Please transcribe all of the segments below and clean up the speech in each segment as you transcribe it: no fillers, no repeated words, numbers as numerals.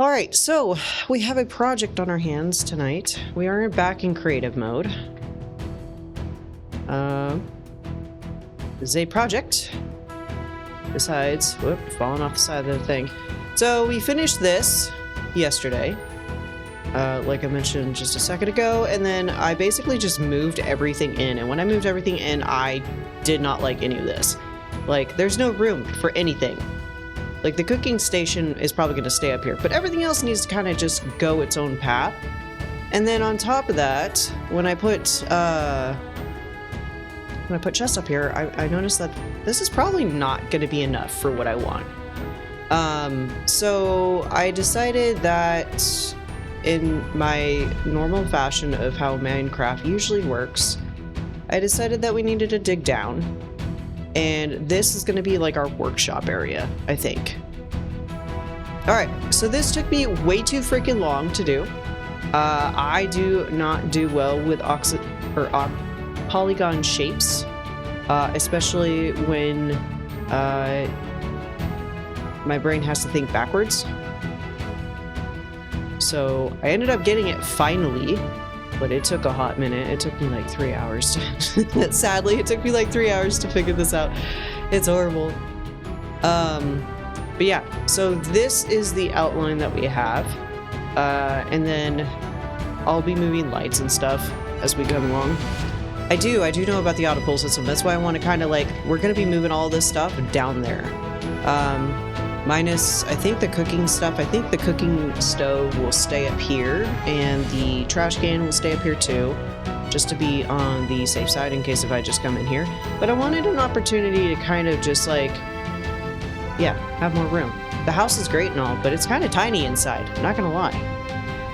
All right, so we have a project on our hands tonight. We are back in creative mode. This is a project. Besides, whoop, falling off the side of the thing. So we finished this yesterday, like I mentioned just a second ago, and then I basically just moved everything in. And when I moved everything in, I did not like any of this. Like, there's no room for anything. Like, the cooking station is probably going to stay up here, but everything else needs to kind of just go its own path. And then on top of that, when I put chests up here, I noticed that this is probably not going to be enough for what I want. So I decided that in my normal fashion of how Minecraft usually works, I decided that we needed to dig down. And this is going to be like our workshop area, I think. Alright, so this took me way too freaking long to do. I do not do well with polygon shapes, especially when my brain has to think backwards. So I ended up getting it finally, but it took a hot minute. It took me like 3 hours. Sadly, it took me like 3 hours to figure this out. It's horrible. But yeah, so this is the outline that we have. And then I'll be moving lights and stuff as we come along. I do know about the auto pull system. That's why I want to kind of like, we're going to be moving all this stuff down there. Minus, I think the cooking stuff, I think the cooking stove will stay up here and the trash can will stay up here too, just to be on the safe side in case if I just come in here. But I wanted an opportunity to kind of just like, yeah, have more room. The house is great and all, but it's kind of tiny inside, I'm not gonna lie.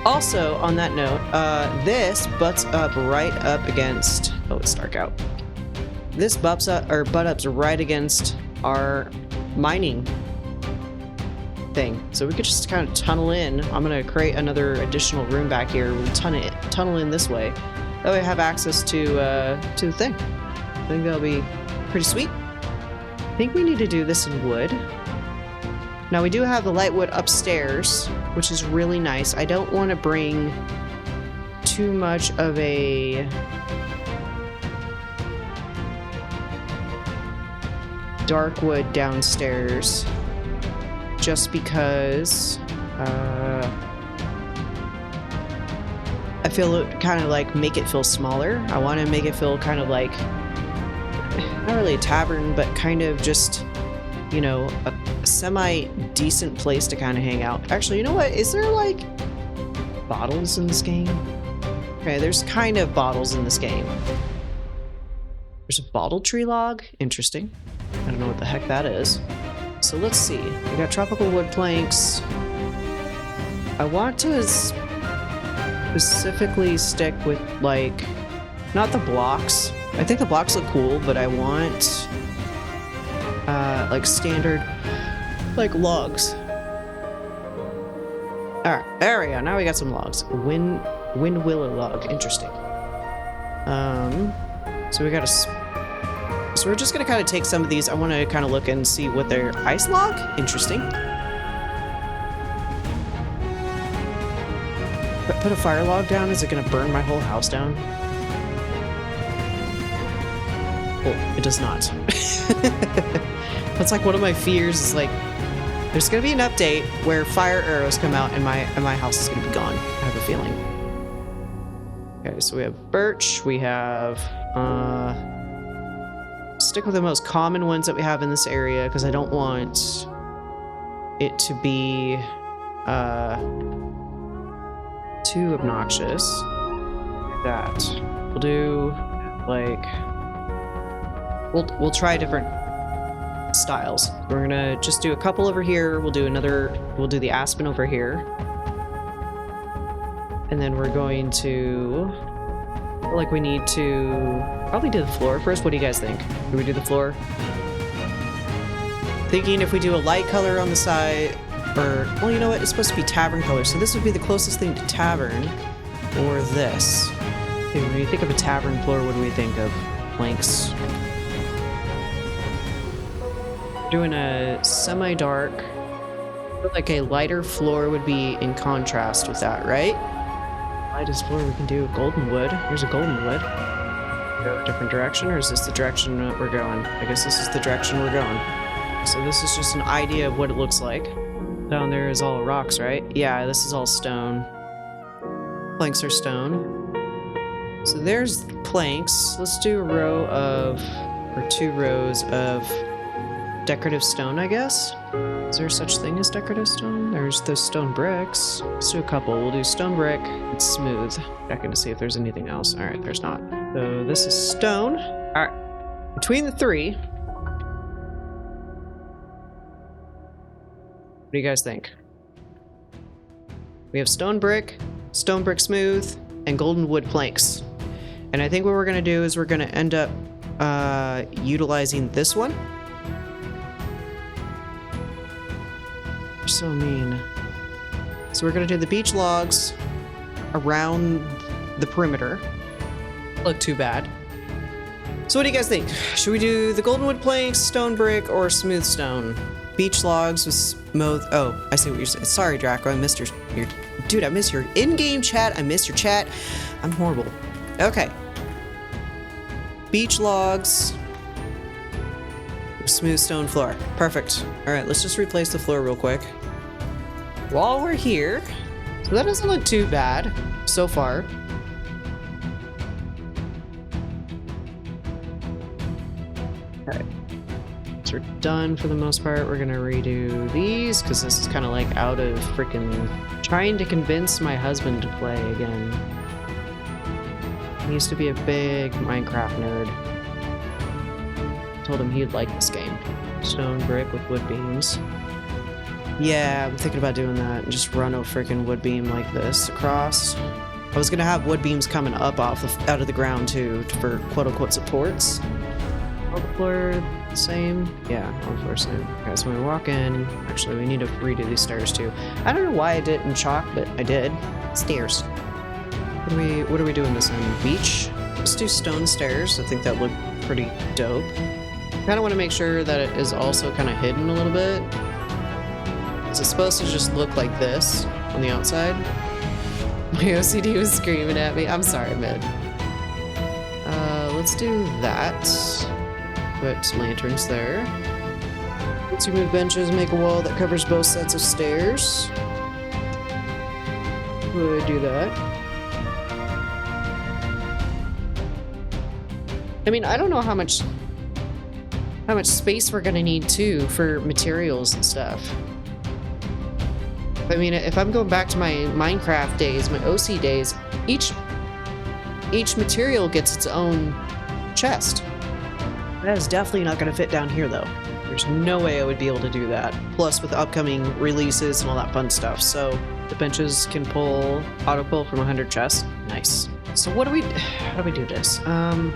Also, on that note, this butts up right up against, oh, it's dark out. This butt ups right against our mining thing. So we could just kind of tunnel in. I'm going to create another additional room back here. We'll tunnel in this way. That way I have access to the thing. I think that'll be pretty sweet. I think we need to do this in wood. Now we do have the light wood upstairs, which is really nice. I don't want to bring too much of a dark wood downstairs, just because I feel it kind of like make it feel smaller. I want to make it feel kind of like, not really a tavern, but kind of just, you know, a semi-decent place to kind of hang out. Actually, you know what? Is there like bottles in this game? Okay, there's kind of bottles in this game. There's a bottle tree log. Interesting. I don't know what the heck that is. So let's see. We got tropical wood planks. I want to specifically stick with, like, not the blocks. I think the blocks look cool, but I want like standard, like, logs. Alright, there we go. Now we got some logs. Wind willow log. Interesting. So we got a... So we're just going to kind of take some of these. I want to kind of look and see what they're... Ice log? Interesting. Put a fire log down? Is it going to burn my whole house down? Oh, it does not. That's like one of my fears is like, there's going to be an update where fire arrows come out and my house is going to be gone. I have a feeling. Okay, so we have birch. We have... stick with the most common ones that we have in this area because I don't want it to be too obnoxious. That we'll do, like, we'll try different styles. We're gonna just do a couple over here. We'll do the aspen over here, and then we're going to, like, we need to probably do the floor first. What do you guys think? Do we do the floor? Thinking if we do a light color on the side, or, well, you know what? It's supposed to be tavern color, so this would be the closest thing to tavern, or this. Okay, when you think of a tavern floor, what do we think of? Planks. Doing a semi-dark feel like a lighter floor would be in contrast with that, right? Lightest floor we can do golden wood. Here's a golden wood. Go a different direction, or is this the direction that we're going? I guess this is the direction we're going. So this is just an idea of what it looks like. Down there is all rocks, right? Yeah, this is all stone. Planks are stone. So there's planks. Let's do a row of, or 2 rows of decorative stone, I guess. Is there such thing as decorative stone? There's those stone bricks. Let's do a couple. We'll do stone brick and smooth. Checking to see if there's anything else. All right, there's not. So this is stone. All right, between the 3, what do you guys think? We have stone brick smooth, and golden wood planks. And I think what we're gonna do is we're gonna end up utilizing this one. You're so mean. So we're gonna do the beach logs around the perimeter. Look too bad. So what do you guys think? Should we do the golden wood planks, stone brick, or smooth stone? Beach logs with smooth. Oh, I see what you're saying. Sorry, Draco. I missed your dude. I missed your in-game chat. I missed your chat. I'm horrible. Okay. Beach logs. Smooth stone floor. Perfect. All right, let's just replace the floor real quick. While we're here, so that doesn't look too bad so far. Okay. So we're done for the most part. We're gonna redo these because this is kind of like out of freaking trying to convince my husband to play again. He used to be a big Minecraft nerd. Told him he'd like this game. Stone brick with wood beams. Yeah, I'm thinking about doing that and just run a freaking wood beam like this across. I was gonna have wood beams coming up out of the ground too for quote unquote supports. All the floor same? Yeah, all the floor same. Okay, so when we walk in, actually we need to redo these stairs too. I don't know why I did it in chalk, but I did. Stairs. What are we doing this in? Beach? Let's do stone stairs. I think that looked pretty dope. Kind of want to make sure that it is also kind of hidden a little bit. Is it supposed to just look like this on the outside? My OCD was screaming at me. I'm sorry, Mid. Let's do that. Put lanterns there. Let's remove benches, make a wall that covers both sets of stairs. Would do that. I mean, I don't know how much space we're gonna need too for materials and stuff. I mean, if I'm going back to my Minecraft days, my OC days, each material gets its own chest. That is definitely not gonna fit down here though. There's no way I would be able to do that. Plus with upcoming releases and all that fun stuff. So the benches can pull, auto pull from 100 chests. Nice. So how do we do this? I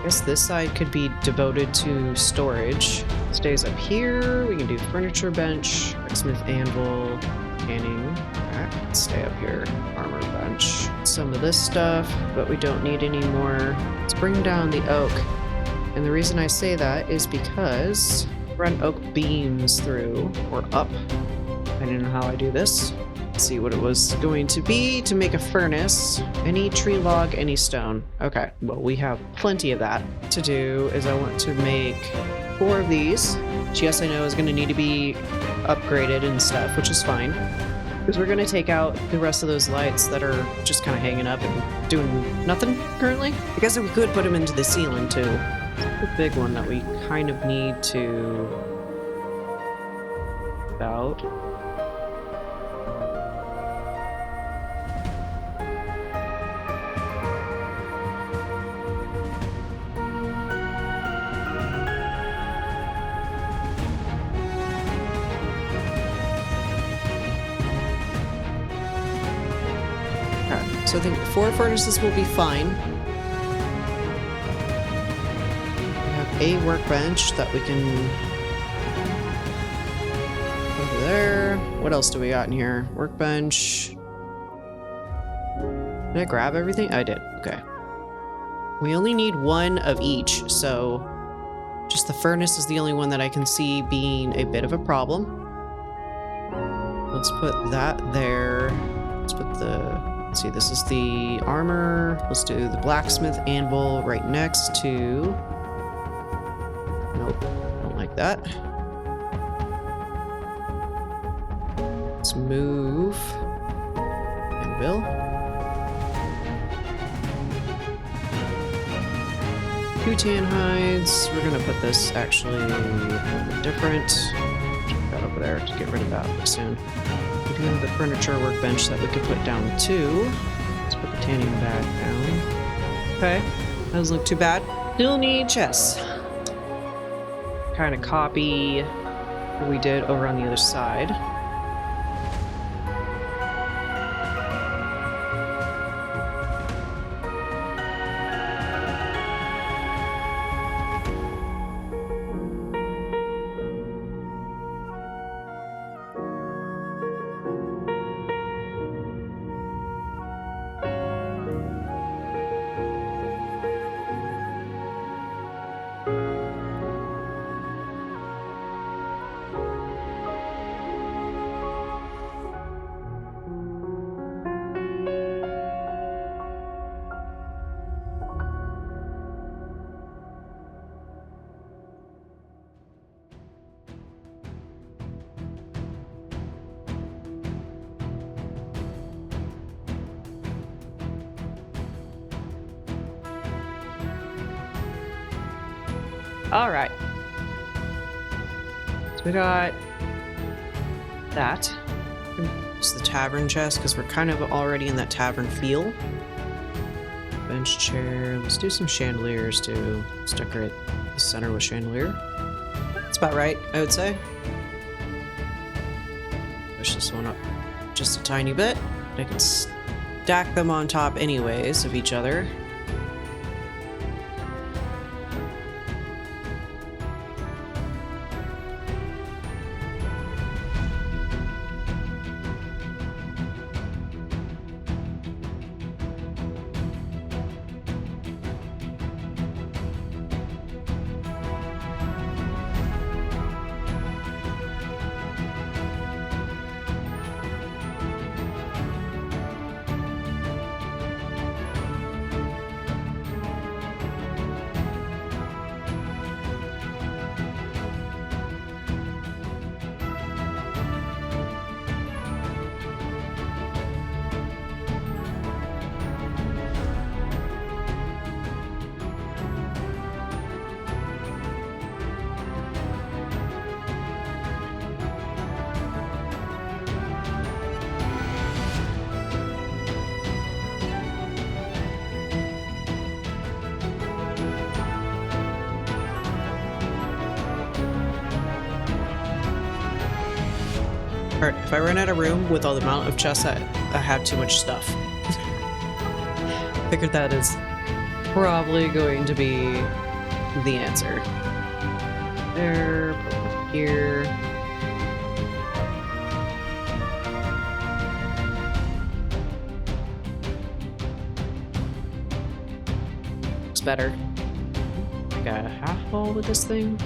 guess this side could be devoted to storage. Stays up here. We can do furniture bench, blacksmith anvil, canning. Alright, stay up here. Armor bench. Some of this stuff, but we don't need any more. Let's bring down the oak. And the reason I say that is because run oak beams through or up. I don't know how I do this. See what it was going to be to make a furnace. Any tree log, any stone. Okay, well we have plenty of that. To do is I want to make 4 of these, which yes I know is going to need to be upgraded and stuff, which is fine. Because we're going to take out the rest of those lights that are just kind of hanging up and doing nothing currently. I guess we could put them into the ceiling too. The big one that we kind of need to about. So I think 4 furnaces will be fine. We have a workbench that we can... over there. What else do we got in here? Workbench. Did I grab everything? I did. Okay. We only need 1 of each, so just the furnace is the only one that I can see being a bit of a problem. Let's put that there. Let's put the... Let's see, this is the armor. Let's do the blacksmith anvil right next to... Nope, don't like that. Let's move. Anvil. Tan hides. We're gonna put this actually a little bit different. Check that over there to get rid of that pretty soon. We do have the furniture workbench that we could put down too. Let's put the tanning bag down. Okay, that doesn't look too bad. Still need chests. Kind of copy what we did over on the other side. All right. So we got that. It's the tavern chest because we're kind of already in that tavern feel. Bench chair. Let's do some chandeliers too. Let's decorate the center with chandelier. That's about right, I would say. Push this one up just a tiny bit. I can stack them on top anyways of each other. Alright, if I run out of room with all the amount of chests, I have too much stuff. Figured that is probably going to be the answer. There, put it here. It's better. I got a half wall with this thing.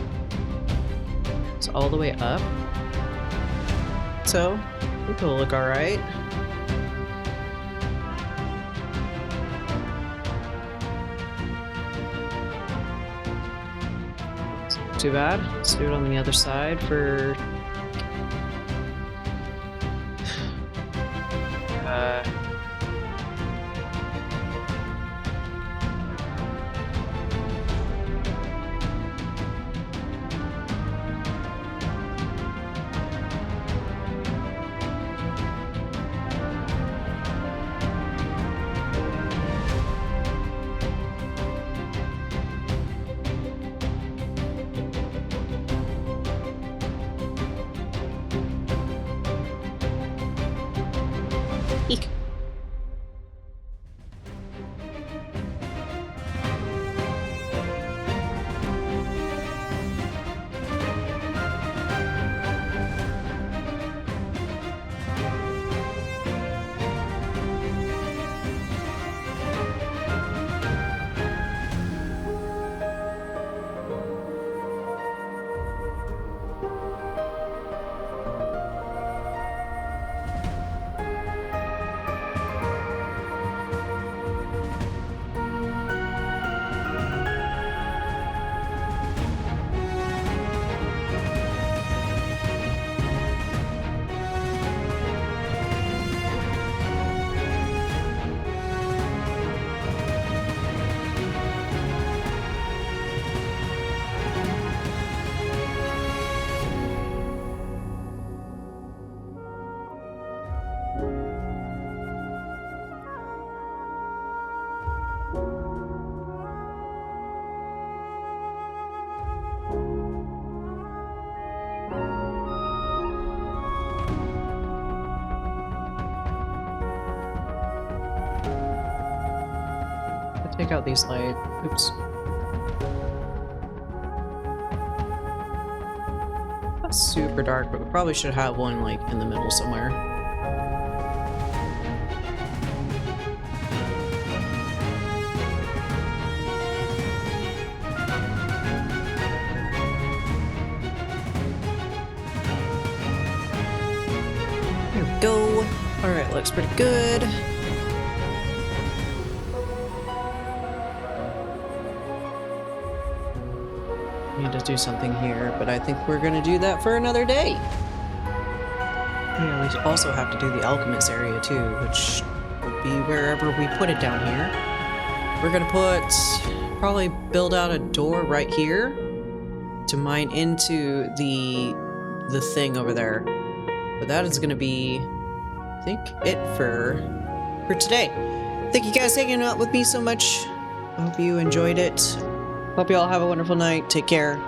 It's all the way up. So, I think it'll look alright. Too bad. Let's do it on the other side for... Eek. Take out these lights. Oops. Not super dark, but we probably should have one like in the middle somewhere. There we go. Alright, looks pretty good. Need to do something here, but I think we're gonna do that for another day. Yeah, we also have to do the alchemist area too, which would be wherever we put it down here. We're gonna probably build out a door right here to mine into the thing over there. But that is gonna be, I think, it for today. Thank you guys for hanging out with me so much. I hope you enjoyed it. Hope you all have a wonderful night. Take care.